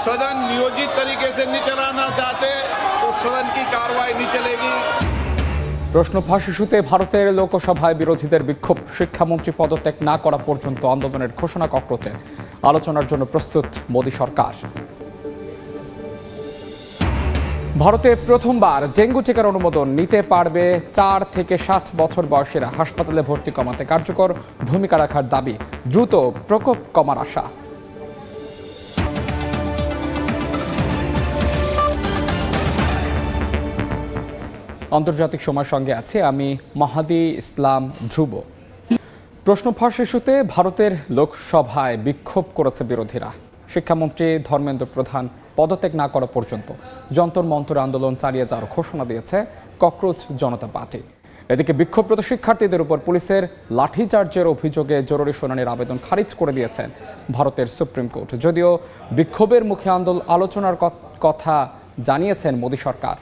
सदन नियोजित तरीके से नहीं चलाना चाहते तो सदन की कार्रवाई नहीं चलेगी। প্রশ্ন ফাঁস ইস্যুতে ভারতের লোকসভায় বিরোধীদের বিক্ষোভ, শিক্ষামন্ত্রী পদত্যাগ না করা পর্যন্ত আন্দোলনের ঘোষণা কক্রোচে। আলোচনার জন্য প্রস্তুত মোদী সরকার। ভারতে প্রথমবার ডেঙ্গু টিকার অনুমোদন নিতে পারবে 4 থেকে 7 বছর বয়সীরা। হাসপাতালে ভর্তি কমাতে কার্যকর ভূমিকা রাখার দাবি, দ্রুত প্রকোপ কমার আশা। আন্তর্জাতিক সময়ের সঙ্গে আছে আমি মাহাদি ইসলাম ধ্রুব। প্রশ্ন ফাঁস ইস্যুতে ভারতের লোকসভায় বিক্ষোভ করেছে বিরোধীরা। শিক্ষামন্ত্রী ধর্মেন্দ্র প্রধান পদত্যাগ না করা পর্যন্ত যন্তর মন্তর আন্দোলন চালিয়ে যাওয়ার ঘোষণা দিয়েছে ককরোচ জনতা পার্টি। এদিকে বিক্ষোভরত শিক্ষার্থীদের উপর পুলিশের লাঠিচার্জের অভিযোগে জরুরি শুনানির আবেদন খারিজ করে দিয়েছেন ভারতের সুপ্রিম কোর্ট। যদিও বিক্ষোভের মুখে আলোচনার কথা জানিয়েছেন মোদী সরকার।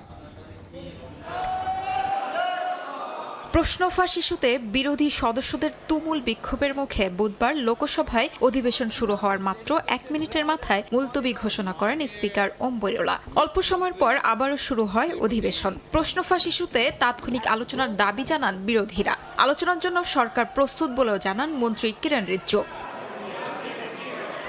প্রশ্ন ফাঁস ইস্যুতে বিরোধী সদস্যদের তুমুল বিক্ষোভের মুখে বুধবার লোকসভায় অধিবেশন শুরু হওয়ার মাত্র 1 মিনিটের মাথায় মুলতবি ঘোষণা করেন স্পিকার ওম বিড়লা। অল্প সময়ের পর আবারও শুরু হয় অধিবেশন। প্রশ্ন ফাঁস ইস্যুতে তাৎক্ষণিক আলোচনার দাবি জানান বিরোধীরা। আলোচনার জন্য সরকার প্রস্তুত বলেও জানান মন্ত্রী কিরণ রিজিজু।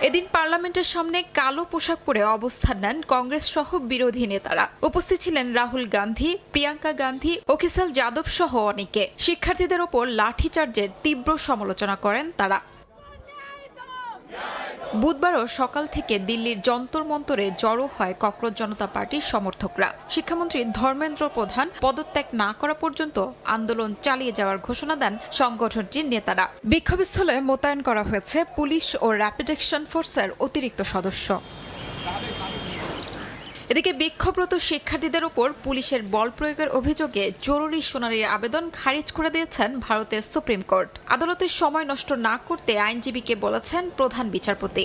এদিন পার্লামেন্টের সামনে কালো পোশাক পরে অবস্থান নেন কংগ্রেস সহ বিরোধী নেতারা। উপস্থিত ছিলেন রাহুল গান্ধী, প্রিয়াঙ্কা গান্ধী, অখিল যাদব সহ অনেকে। শিক্ষার্থীদের ওপর লাঠিচার্জের তীব্র সমালোচনা করেন তারা। বুধবারও সকাল থেকে দিল্লির যন্তর মন্তরে জড়ো হয় ককরোচ জনতা পার্টির সমর্থকরা। শিক্ষামন্ত্রী ধর্মেন্দ্র প্রধান পদত্যাগ না করা পর্যন্ত আন্দোলন চালিয়ে যাওয়ার ঘোষণা দেন সংগঠনটির নেতারা। বিক্ষোভস্থলে মোতায়েন করা হয়েছে পুলিশ ও র্যাপিড অ্যাকশন ফোর্সের অতিরিক্ত সদস্য। এদিকে বিক্ষোভরত শিক্ষার্থীদের উপর পুলিশের বল প্রয়োগের অভিযোগে জরুরি শুনানির আবেদন খারিজ করে দিয়েছেন ভারতের সুপ্রিম কোর্ট। আদালতের সময় নষ্ট না করতে আইনজীবীকে বলেছেন প্রধান বিচারপতি।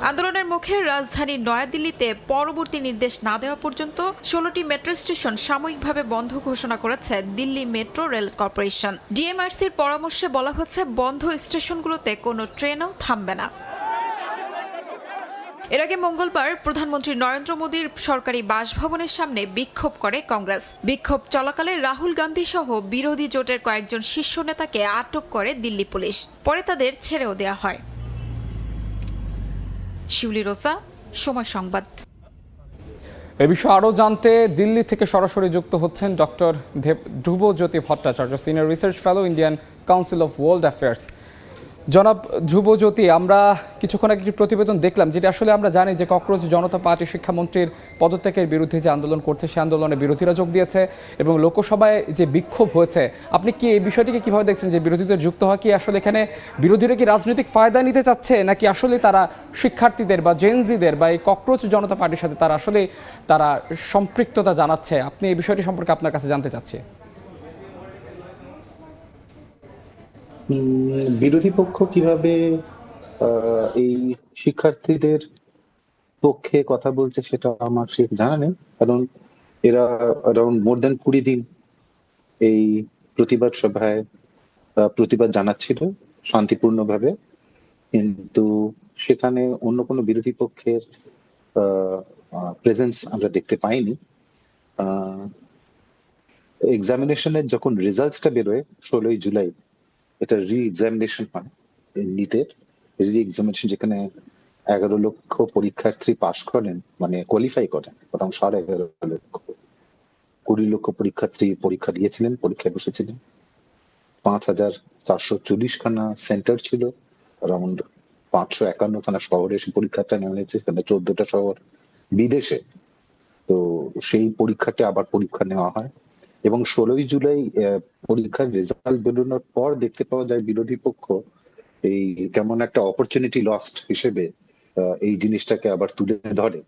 আন্দোলনের মুখে রাজধানী নয়াদিল্লিতে পরবর্তী নির্দেশ না দেওয়া পর্যন্ত 16টি মেট্রো স্টেশন সাময়িকভাবে বন্ধ ঘোষণা করেছে দিল্লি মেট্রো রেল কর্পোরেশন। ডিএমআরসির পরামর্শে বলা হচ্ছে বন্ধ স্টেশনগুলোতে কোনো ট্রেনও থামবে না। এর আগে মঙ্গলবার প্রধানমন্ত্রী নরেন্দ্র মোদীর সরকারি বাসভবনের সামনে বিক্ষোভ করে কংগ্রেস। বিক্ষোভ চলাকালে রাহুল গান্ধী সহ বিরোধী জোটের কয়েকজন শীর্ষ নেতাকে আটক করে দিল্লি পুলিশ। পরে তাদের ছেড়েও দেওয়া হয়। শিউলি রোসা, সময় সংবাদ। এ বিষয়ে আরও জানতে দিল্লি থেকে সরাসরি যুক্ত হচ্ছেন doctor Dhrubajyoti Bhattacharya, senior research fellow, Indian council of world affairs. জনাব ধ্রুবজ্যোতি, আমরা কিছুক্ষণ আগে একটি প্রতিবেদন দেখলাম যেটা আসলে আমরা জানি যে ককরোচ জনতা পার্টি শিক্ষামন্ত্রীর পদত্যাগের বিরুদ্ধে যে আন্দোলন করছে সে আন্দোলনে বিরোধীরা যোগ দিয়েছে এবং লোকসভায় যে বিক্ষোভ হয়েছে, আপনি কি এই বিষয়টিকে কিভাবে দেখছেন যে বিরোধীদের যুক্ত হওয়া কি আসলে এখানে বিরোধীরা কি রাজনৈতিক ফায়দা নিতে চাচ্ছে নাকি আসলে তারা শিক্ষার্থীদের বা জেনজিদের বা এই ককরোচ জনতা পার্টির সাথে তারা সম্পৃক্ততা জানাচ্ছে? আপনি এই বিষয়টি সম্পর্কে আপনার কাছে জানতে চাচ্ছি। বিরোধী পক্ষ কিভাবে এই শিক্ষার্থীদের পক্ষে কথা বলছে সেটা আমার ঠিক জানা নেই, কারণ এরা অ্যারাউন্ড মোর দ্যান 20 দিন এই প্রতিবাদ সভায় প্রতিবাদ জানাচ্ছিল শান্তিপূর্ণভাবে, কিন্তু সেখানে অন্য কোনো বিরোধী পক্ষের প্রেজেন্স আমরা দেখতে পাইনি। এক্সামিনেশনের যখন রেজাল্টসটা বেরোয় 16ই জুলাই, এটা রি এক্সামিনেশন হয় নিটের রি এক্সামিনেশন, যেখানে 11 লক্ষ পরীক্ষার্থী পাশ করেন, মানে কোয়ালিফাই করেন। বরং 11.5 লক্ষ, 20 লক্ষ পরীক্ষার্থী পরীক্ষা দিয়েছিলেন, পরীক্ষায় বসেছিলেন। 5440 খানা সেন্টার ছিল, অ্যারাউন্ড 551 খানা শহরে সে পরীক্ষাটা নেওয়া হয়েছে, এখানে 14টা শহর বিদেশে। তো সেই পরীক্ষাটা আবার পরীক্ষা নেওয়া হয় এবং 16ই জুলাই পরীক্ষার রেজাল্ট বেরোনোর পর দেখতে পাওয়া যায় বিরোধী পক্ষ এই কেমন একটা অপরচুনিটি লস্ট হিসেবে এই জিনিসটাকে আবার তুলে ধরে।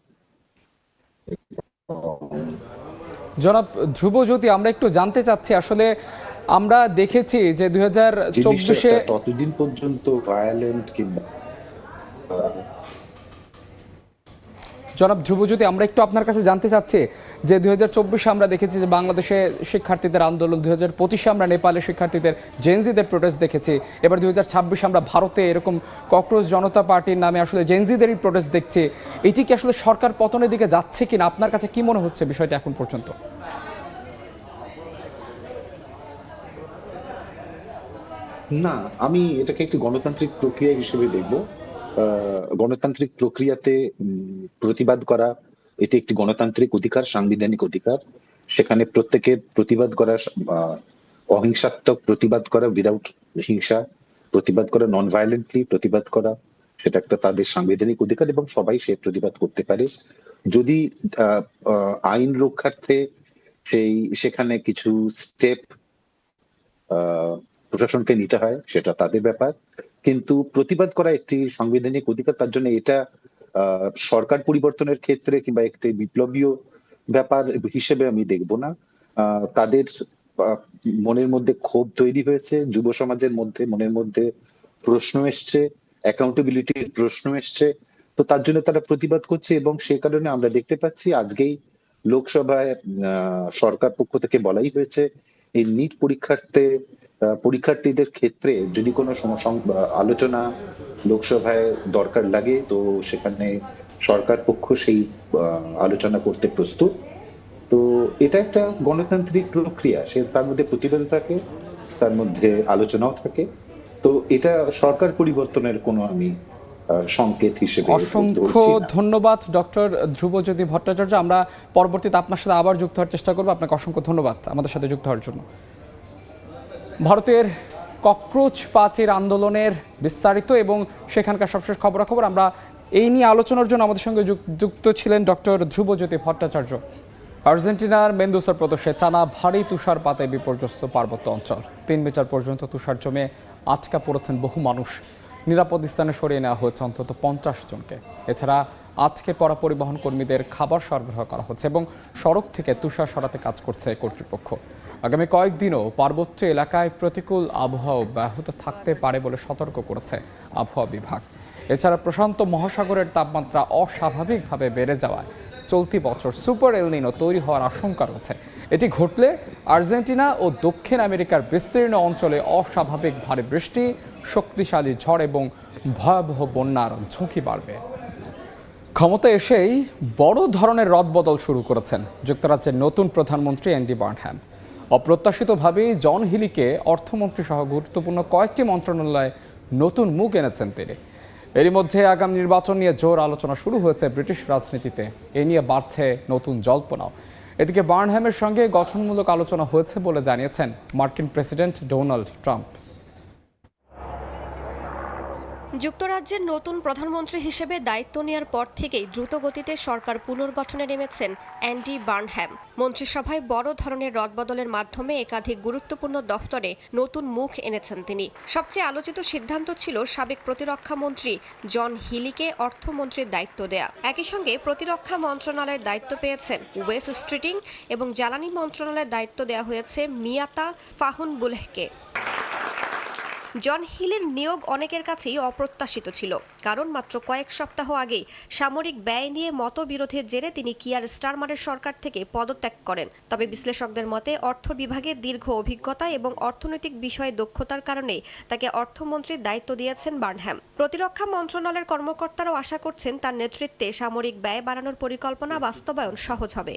জনাব ধ্রুবজ্যোতি, আমরা একটু জানতে চাচ্ছি, আসলে আমরা দেখেছি যে 2024-এ ততদিন পর্যন্ত ভায়োলেন্ট কিংবা জনাব ধ্রুবজ্যোতি, আমরা একটু আপনার কাছে জানতে চাচ্ছি যে 2024 আমরা দেখেছি যে বাংলাদেশে শিক্ষার্থীদের আন্দোলন, 2025 আমরা নেপালে শিক্ষার্থীদের জেনজিদের প্রোটেস্ট দেখেছি, এবার 2026 আমরা ভারতে এরকম ককরোচ জনতা পার্টির নামে আসলে জেনজিদেরই প্রোটেস্ট দেখছি। এটি কি আসলে সরকার পতনের দিকে যাচ্ছে কিনা, আপনার কাছে কি মনে হচ্ছে বিষয়টা এখন পর্যন্ত? না, আমি এটাকে একটি গণতান্ত্রিক প্রক্রিয়া হিসেবে দেখব। গণতান্ত্রিক প্রক্রিয়াতে প্রতিবাদ করা এটি একটি গণতান্ত্রিক অধিকার, সাংবিধানিক অধিকার। সেখানে প্রত্যেকের প্রতিবাদ করা, অহিংসাত্মক প্রতিবাদ করা, উইদাউট হিংসা প্রতিবাদ করা, নন ভায়োলেন্টলি প্রতিবাদ করা, সেটা একটা তাদের সাংবিধানিক অধিকার এবং সবাই সে প্রতিবাদ করতে পারে। যদি আইন রক্ষার্থে সেখানে কিছু স্টেপ প্রশাসনকে নিতে হয়, সেটা তাদের ব্যাপার। কিন্তু প্রতিবাদ করা একটি সাংবিধানিক অধিকার, তার জন্য এটা সরকার পরিবর্তনের ক্ষেত্রে কিংবা একটি বিপ্লবীয় ব্যাপার হিসেবে আমি দেখব না। তাদের মনের মধ্যে ক্ষোভ তৈরি হয়েছে, যুব সমাজের মধ্যে মনের মধ্যে প্রশ্ন এসছে, অ্যাকাউন্টেবিলিটির প্রশ্ন এসছে, তো তার জন্য তারা প্রতিবাদ করছে। এবং সে কারণে আমরা দেখতে পাচ্ছি আজকেই লোকসভায় সরকার পক্ষ থেকে বলাই হয়েছে এই নিট পরীক্ষার্থীদের ক্ষেত্রে যদি কোনো আলোচনা লোকসভায় দরকার লাগে, তো সেখানে সরকার পক্ষ সেই আলোচনা করতে প্রস্তুত। তো এটা একটা গণতান্ত্রিক প্রক্রিয়া, তার মধ্যে প্রতিবাদ থাকে, তার মধ্যে আলোচনাও থাকে। তো এটা সরকার পরিবর্তনের কোনো আমি সংকেত হিসেবে। অসংখ্য ধন্যবাদ ডক্টর ধ্রুবজ্যোতি ভট্টাচার্য। আমরা পরবর্তীতে আপনার সাথে আবার যুক্ত হওয়ার চেষ্টা করবো। আপনাকে অসংখ্য ধন্যবাদ আমাদের সাথে যুক্ত হওয়ার জন্য। ভারতের ককরোচ পার্টির আন্দোলনের বিস্তারিত এবং সেখানকার সবশেষ খবরাখবর আমরা এই নিয়ে আলোচনার জন্য আমাদের সঙ্গে যুক্ত ছিলেন ডক্টর ধ্রুবজ্যোতি ভট্টাচার্য। আর্জেন্টিনার মেন্দোসা প্রদেশে টানা ভারী তুষারপাতে বিপর্যস্ত পার্বত্য অঞ্চল, 3 মিটার পর্যন্ত তুষার জমে আটকা পড়েছেন বহু মানুষ। নিরাপদ স্থানে সরিয়ে নেওয়া হয়েছে অন্তত 50 জনকে। এছাড়া আজকে পড়া পরিবহন কর্মীদের খাবার সরবরাহ করা হচ্ছে এবং সড়ক থেকে তুষার সরাতে কাজ করছে কর্তৃপক্ষ। আগামী কয়েকদিনও পার্বত্য এলাকায় প্রতিকূল আবহাওয়া ব্যাহত থাকতে পারে বলে সতর্ক করেছে আবহাওয়া বিভাগ। এছাড়া প্রশান্ত মহাসাগরের তাপমাত্রা অস্বাভাবিকভাবে বেড়ে যাওয়ায় চলতি বছর সুপার এল নিনো তৈরি হওয়ার আশঙ্কা রয়েছে। এটি ঘটলে আর্জেন্টিনা ও দক্ষিণ আমেরিকার বিস্তীর্ণ অঞ্চলে অস্বাভাবিক ভারী বৃষ্টি, শক্তিশালী ঝড় এবং ভয়াবহ বন্যার ঝুঁকি বাড়বে। ক্ষমতা এসেই বড় ধরনের রদবদল শুরু করেছেন যুক্তরাজ্যের নতুন প্রধানমন্ত্রী অ্যান্ডি বার্নহ্যাম। অপ্রত্যাশিতভাবেই জন হিলিকে অর্থমন্ত্রী সহ গুরুত্বপূর্ণ কয়েকটি মন্ত্রণালয়ে নতুন মুখ এনেছেন তিনি। এরই মধ্যে আগামী নির্বাচন নিয়ে জোর আলোচনা শুরু হয়েছে ব্রিটিশ রাজনীতিতে। এ নিয়ে বাড়ছে নতুন জল্পনাও। এদিকে বার্নহ্যামের সঙ্গে গঠনমূলক আলোচনা হয়েছে বলে জানিয়েছেন মার্কিন প্রেসিডেন্ট ডোনাল্ড ট্রাম্প। যুক্তরাজ্যের নতুন প্রধানমন্ত্রী হিসেবে দায়িত্ব নেওয়ার পর থেকেই দ্রুতগতিতে সরকার পুনর্গঠনে নেমেছেন অ্যান্ডি বার্নহ্যাম। মন্ত্রিসভায় বড় ধরনের রদবদলের মাধ্যমে একাধিক গুরুত্বপূর্ণ দফতরে নতুন মুখ এনেছেন তিনি। সবচেয়ে আলোচিত সিদ্ধান্ত ছিল সাবেক প্রতিরক্ষা মন্ত্রী জন হিলিকে অর্থমন্ত্রীর দায়িত্ব দেয়া। একই সঙ্গে প্রতিরক্ষা মন্ত্রণালয়ের দায়িত্ব পেয়েছেন ওয়েস স্ট্রিটিং এবং জ্বালানি মন্ত্রণালয়ের দায়িত্ব দেওয়া হয়েছে মিয়াতা ফাহুনবুলেহকে। জন হিলের নিয়োগ অনেকের কাছেই অপ্রত্যাশিত ছিল, কারণ মাত্র কয়েক সপ্তাহ আগেই সামরিক ব্যয় নিয়ে মতবিরোধের জেরে তিনি কিয়ার স্টারমারের সরকার থেকে পদত্যাগ করেন। তবে বিশ্লেষকদের মতে অর্থ বিভাগের দীর্ঘ অভিজ্ঞতা এবং অর্থনৈতিক বিষয়ে দক্ষতার কারণে তাকে অর্থমন্ত্রীর দায়িত্ব দিয়েছেন বার্নহ্যাম। প্রতিরক্ষা মন্ত্রণালয়ের কর্মকর্তারাও আশা করছেন তার নেতৃত্বে সামরিক ব্যয় বাড়ানোর পরিকল্পনা বাস্তবায়ন সহজ হবে।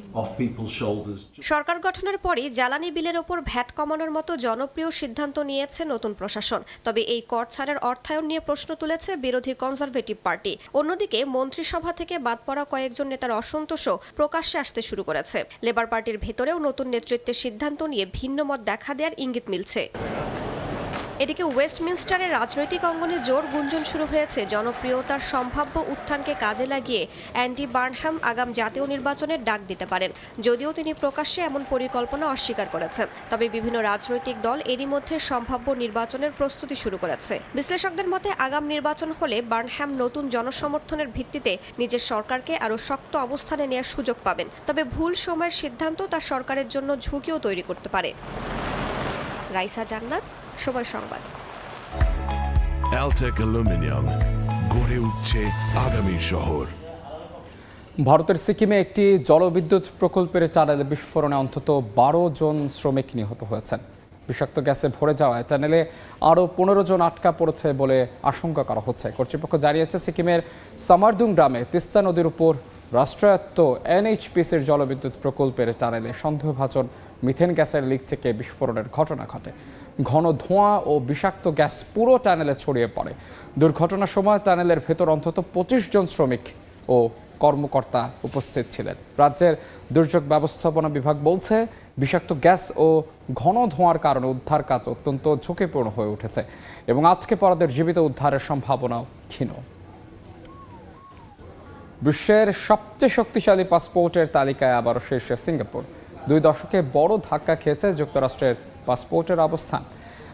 সরকার গঠনের পরই জ্বালানি বিলের ওপর ভ্যাট কমানোর মতো জনপ্রিয় সিদ্ধান্ত নিয়েছে নতুন প্রশাসন। তবে এই কর ছাড়ের অর্থায়ন নিয়ে প্রশ্ন তুলেছে বিরোধী কনজারভেটিভ পার্টি। অন্যদিকে মন্ত্রিসভা থেকে বাদ পড়া কয়েকজন নেতার অসন্তোষও প্রকাশ্যে আসতে শুরু করেছে। লেবার পার্টির ভেতরেও নতুন নেতৃত্বের সিদ্ধান্ত নিয়ে ভিন্ন মত দেখা দেওয়ার ইঙ্গিত মিলছে। এদিকে ওয়েস্টমিনস্টারের রাজনৈতিক অঙ্গনে জোর গুঞ্জন শুরু হয়েছে জনপ্রিয়তার সম্ভাব্য উত্থানকে কাজে লাগিয়ে অ্যান্ডি বার্নহ্যাম আগাম জাতীয় নির্বাচনের ডাক দিতে পারেন, যদিও তিনি প্রকাশ্যে এমন পরিকল্পনা অস্বীকার করেছেন। তবে বিভিন্ন রাজনৈতিক দল এরই মধ্যে সম্ভাব্য নির্বাচনের প্রস্তুতি শুরু করেছে। বিশ্লেষকদের মতে আগাম নির্বাচন হলে বার্নহ্যাম নতুন জনসমর্থনের ভিত্তিতে নিজের সরকারকে আরও শক্ত অবস্থানে নেওয়ার সুযোগ পাবেন। তবে ভুল সময়ের সিদ্ধান্ত তার সরকারের জন্য ঝুঁকিও তৈরি করতে পারে। রাইসা জান্নাত, সময় সংবাদ। অ্যালটেক অ্যালুমিনিয়াম, গড়ে উঠছে আগামী শহর। ভারতের সিকিমে একটি জলবিদ্যুৎ প্রকল্পের টানেলে বিস্ফোরণে অন্তত 12 জন শ্রমিক নিহত হয়েছেন। বিষাক্ত গ্যাসে ভরে যাওয়ায় টানেলে আরও 15 জন আটকা পড়েছে বলে আশঙ্কা করা হচ্ছে। কর্তৃপক্ষ জানিয়েছে সিকিমের সামারদুং গ্রামে তিস্তা নদীর উপর রাষ্ট্রায়ত্ত এনএইচপিসির জলবিদ্যুৎ প্রকল্পের টানেলে সন্দেহভাজন মিথেন গ্যাসের লিক থেকে বিস্ফোরণের ঘটনা ঘটে। ঘন ধোঁয়া ও বিষাক্ত গ্যাস পুরো টানেলে ছড়িয়ে পড়ে। দুর্ঘটনার সময় টানেলের ভেতর অন্তত 25 জন শ্রমিক ও কর্মকর্তা উপস্থিত ছিলেন। রাজ্যের দুর্যোগ ব্যবস্থাপনা বিভাগ বলছে, বিষাক্ত গ্যাস ও ঘন ধোঁয়ার কারণে উদ্ধার কাজ অত্যন্ত ঝুঁকিপূর্ণ হয়ে উঠেছে এবং আজকে পরাদের জীবিত উদ্ধারের সম্ভাবনাও ক্ষীণ। বিশ্বের সবচেয়ে শক্তিশালী পাসপোর্টের তালিকায় আবারও শীর্ষে সিঙ্গাপুর। 2 দশকে বড় ধাক্কা খেয়েছে যুক্তরাষ্ট্রের পাসপোর্টের অবস্থান।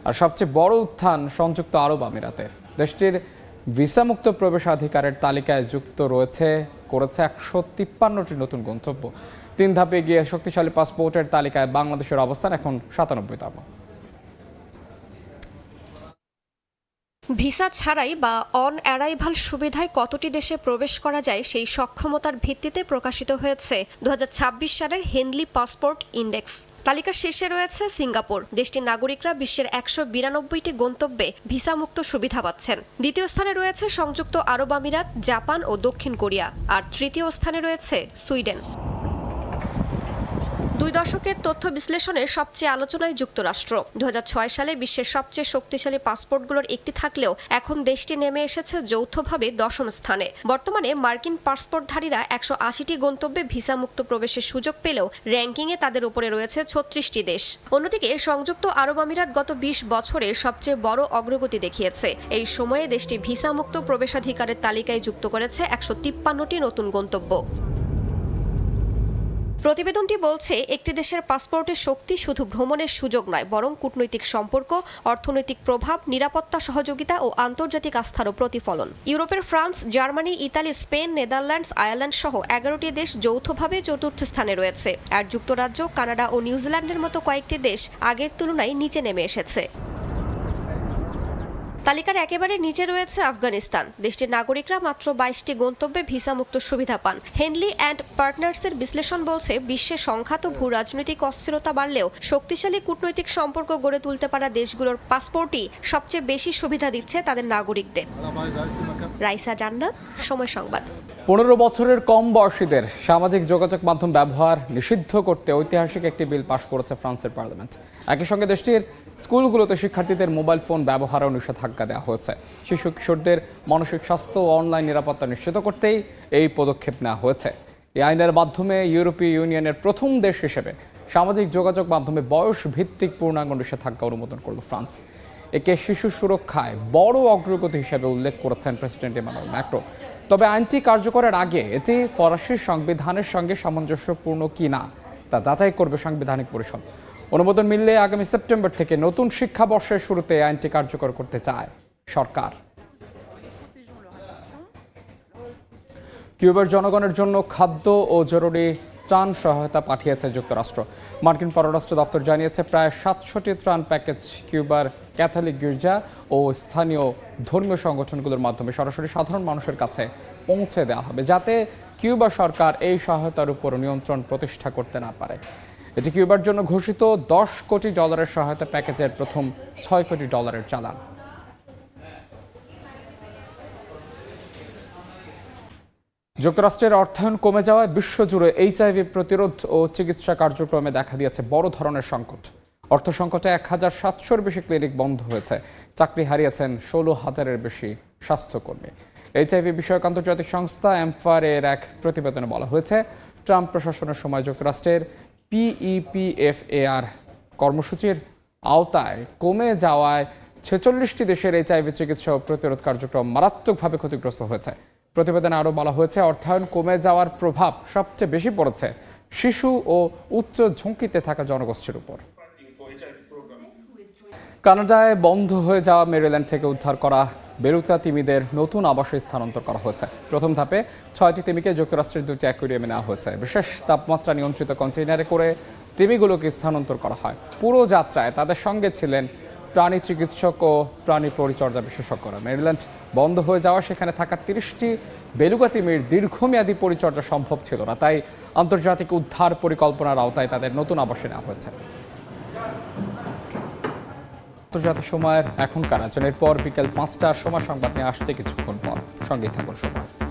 আর সবচেয়ে বড় উত্থান সংযুক্ত আরব আমিরাতের। দেশটির ভিসামুক্ত প্রবেশাধিকারের তালিকায় যুক্ত করেছে 153টি নতুন গন্তব্য। 3 ধাপে গিয়ে শক্তিশালী পাসপোর্টের তালিকায় বাংলাদেশের অবস্থান এখন 97তম। ভিসা ছাড়াই বা অন অ্যারাইভাল সুবিধায় কতটি দেশে প্রবেশ করা যায় সেই সক্ষমতার ভিত্তিতে প্রকাশিত হয়েছে 2026 সালের হেনলি পাসপোর্ট ইন্ডেক্স। তালিকার শীর্ষে রয়েছে সিঙ্গাপুর। দেশটির নাগরিকরা বিশ্বের 192টি গন্তব্যে ভিসামুক্ত সুবিধা পাচ্ছেন। দ্বিতীয় স্থানে রয়েছে সংযুক্ত আরব আমিরাত, জাপান ও দক্ষিণ কোরিয়া। আর তৃতীয় স্থানে রয়েছে সুইডেন। 2 দশকের তথ্য বিশ্লেষণে সবচেয়ে আলোচনায় যুক্তরাষ্ট্র। 2006 সালে বিশ্বের সবচেয়ে শক্তিশালী পাসপোর্টগুলোর একটি থাকলেও এখন দেশটি নেমে এসেছে যৌথভাবে 10ম স্থানে। বর্তমানে মার্কিন পাসপোর্টধারীরা 180টি গন্তব্যে ভিসামুক্ত প্রবেশের সুযোগ পেলেও র্যাঙ্কিংয়ে তাদের উপরে রয়েছে 36টি দেশ। অন্যদিকে সংযুক্ত আরব আমিরাত গত 20 বছরে সবচেয়ে বড় অগ্রগতি দেখিয়েছে। এই সময়ে দেশটি ভিসামুক্ত প্রবেশাধিকারের তালিকায় যুক্ত করেছে 153টি নতুন গন্তব্য। প্রতিবেদনটি বলছে, একটি দেশের পাসপোর্টের শক্তি শুধু ভ্রমণের সুযোগ নয়, বরং কূটনৈতিক সম্পর্ক, অর্থনৈতিক প্রভাব, নিরাপত্তা সহযোগিতা ও আন্তর্জাতিক আস্থারও প্রতিফলন। ইউরোপের France, Germany, Italy, Spain, Netherlands, Ireland সহ 11টি দেশ যৌথভাবে 4র্থ স্থানে রয়েছে। আর যুক্তরাজ্য, কানাডা ও নিউজিল্যান্ডের মতো কয়েকটি দেশ আগের তুলনায় নিচে নেমে এসেছে। তালিকার একেবারে নিচে রয়েছে আফগানিস্তান। দেশটির নাগরিকরা মাত্র 22টি গন্তব্যে ভিসামুক্ত সুবিধা পান। হেনলি অ্যান্ড পার্টনার্সের বিশ্লেষণ বলছে, বিশ্বে সংঘাত ও ভূ রাজনৈতিক অস্থিরতা বাড়লেও শক্তিশালী কূটনৈতিক সম্পর্ক গড়ে তুলতে পারা দেশগুলোর পাসপোর্টই সবচেয়ে বেশি সুবিধা দিচ্ছে তাদের নাগরিকদের। রাইসা জান্নাত, সময় সংবাদ। 15 বছরের কম বয়সীদের সামাজিক যোগাযোগ মাধ্যম ব্যবহার নিষিদ্ধ করতে ঐতিহাসিক একটি বিল পাশ করেছে ফ্রান্সের পার্লামেন্ট। একই সঙ্গে দেশটির স্কুলগুলোতে শিক্ষার্থীদের মোবাইল ফোন ব্যবহারেও নিষেধাজ্ঞা দেওয়া হয়েছে। শিশু কিশোরদের মানসিক স্বাস্থ্য ও অনলাইন নিরাপত্তা নিশ্চিত করতেই এই পদক্ষেপ নেওয়া হয়েছে। এই আইনের মাধ্যমে ইউরোপীয় ইউনিয়নের প্রথম দেশ হিসেবে সামাজিক যোগাযোগ মাধ্যমে বয়স ভিত্তিক পূর্ণাঙ্গ নিষেধাজ্ঞা অনুমোদন করল ফ্রান্স। একে শিশু সুরক্ষায় বড় অগ্রগতি হিসেবে উল্লেখ করেছেন প্রেসিডেন্ট ইমানুয়েল ম্যাক্রো। তবে আইনটি কার্যকরের আগে এটি ফরাসি সংবিধানের সঙ্গে সামঞ্জস্যপূর্ণ কিনা তা যাচাই করবে সাংবিধানিক পরিষদ। অনুমোদন মিললে আগামী সেপ্টেম্বর থেকে নতুন শিক্ষাবর্ষের শুরুতে আইনটি কার্যকর করতে চায় সরকার। কিউবার জনগণের জন্য খাদ্য ও জরুরি ত্রাণ সহায়তা পাঠিয়েছে যুক্তরাষ্ট্র। মার্কিন পররাষ্ট্র দপ্তর জানিয়েছে, প্রায় 700টি ত্রাণ প্যাকেজ কিউবার ক্যাথলিক গির্জা ও স্থানীয় ধর্মীয় সংগঠনগুলোর মাধ্যমে সরাসরি সাধারণ মানুষের কাছে পৌঁছে দেওয়া হবে, যাতে কিউবা সরকার এই সহায়তার উপর নিয়ন্ত্রণ প্রতিষ্ঠা করতে না পারে। এটি কিউবার জন্য ঘোষিত $10 কোটি সহায়তা প্যাকেজের প্রথম $6 কোটি চালান। যুক্তরাষ্ট্রের অর্থায়ন কমে যাওয়ায় বিশ্বজুড়ে এইচআইভি প্রতিরোধ ও চিকিৎসা কার্যক্রমে দেখা দিয়েছে বড় ধরনের সংকট। অর্থ সংকটে 1700-র বেশি ক্লিনিক বন্ধ হয়েছে। চাকরি হারিয়েছেন 16,000-এর বেশি স্বাস্থ্যকর্মী। এইচআইভি বিষয়ক আন্তর্জাতিক সংস্থা এমফার এর এক প্রতিবেদনে বলা হয়েছে, ট্রাম্প প্রশাসনের সময় যুক্তরাষ্ট্রের PEPFAR কর্মসূচির আওতায় কমে যাওয়ায় 46টি দেশের এইচআইভি চিকিৎসা ও প্রতিরোধ কার্যক্রম মারাত্মকভাবে ক্ষতিগ্রস্ত হয়েছে। প্রতিবেদনে আরও বলা হয়েছে, অর্থায়ন কমে যাওয়ার প্রভাব সবচেয়ে বেশি পড়েছে শিশু ও উচ্চ ঝুঁকিতে থাকা জনগোষ্ঠীর উপর। কানাডায় বন্ধ হয়ে যাওয়া মেরিল্যান্ড থেকে উদ্ধার করা বেলুকা তিমিদের নতুন আবাসে স্থানান্তর করা হয়েছে। প্রথম ধাপে 6টি তিমিকে যুক্তরাষ্ট্রের 2টি অ্যাকুয়ারিয়ামে নেওয়া হয়েছে। বিশেষ তাপমাত্রা নিয়ন্ত্রিত কন্টেইনারে করে তিমিগুলোকে স্থানান্তর করা হয়। পুরো যাত্রায় তাদের সঙ্গে ছিলেন প্রাণী চিকিৎসক ও প্রাণী পরিচর্যা বিশেষজ্ঞরা। মেরিল্যান্ড বন্ধ হয়ে যাওয়া সেখানে থাকা 30টি বেলুগা তিমির দীর্ঘমেয়াদী পরিচর্যা সম্ভব ছিল না, তাই আন্তর্জাতিক উদ্ধার পরিকল্পনার আওতায় তাদের নতুন আবাসে নেওয়া হয়েছে। আন্তর্জাতিক সময়ের এখনকার আয়োজনের পর বিকেল 5টার সময় সংবাদ নিয়ে আসছে কিছুক্ষণ পর। সঙ্গেই থাকুন সময়।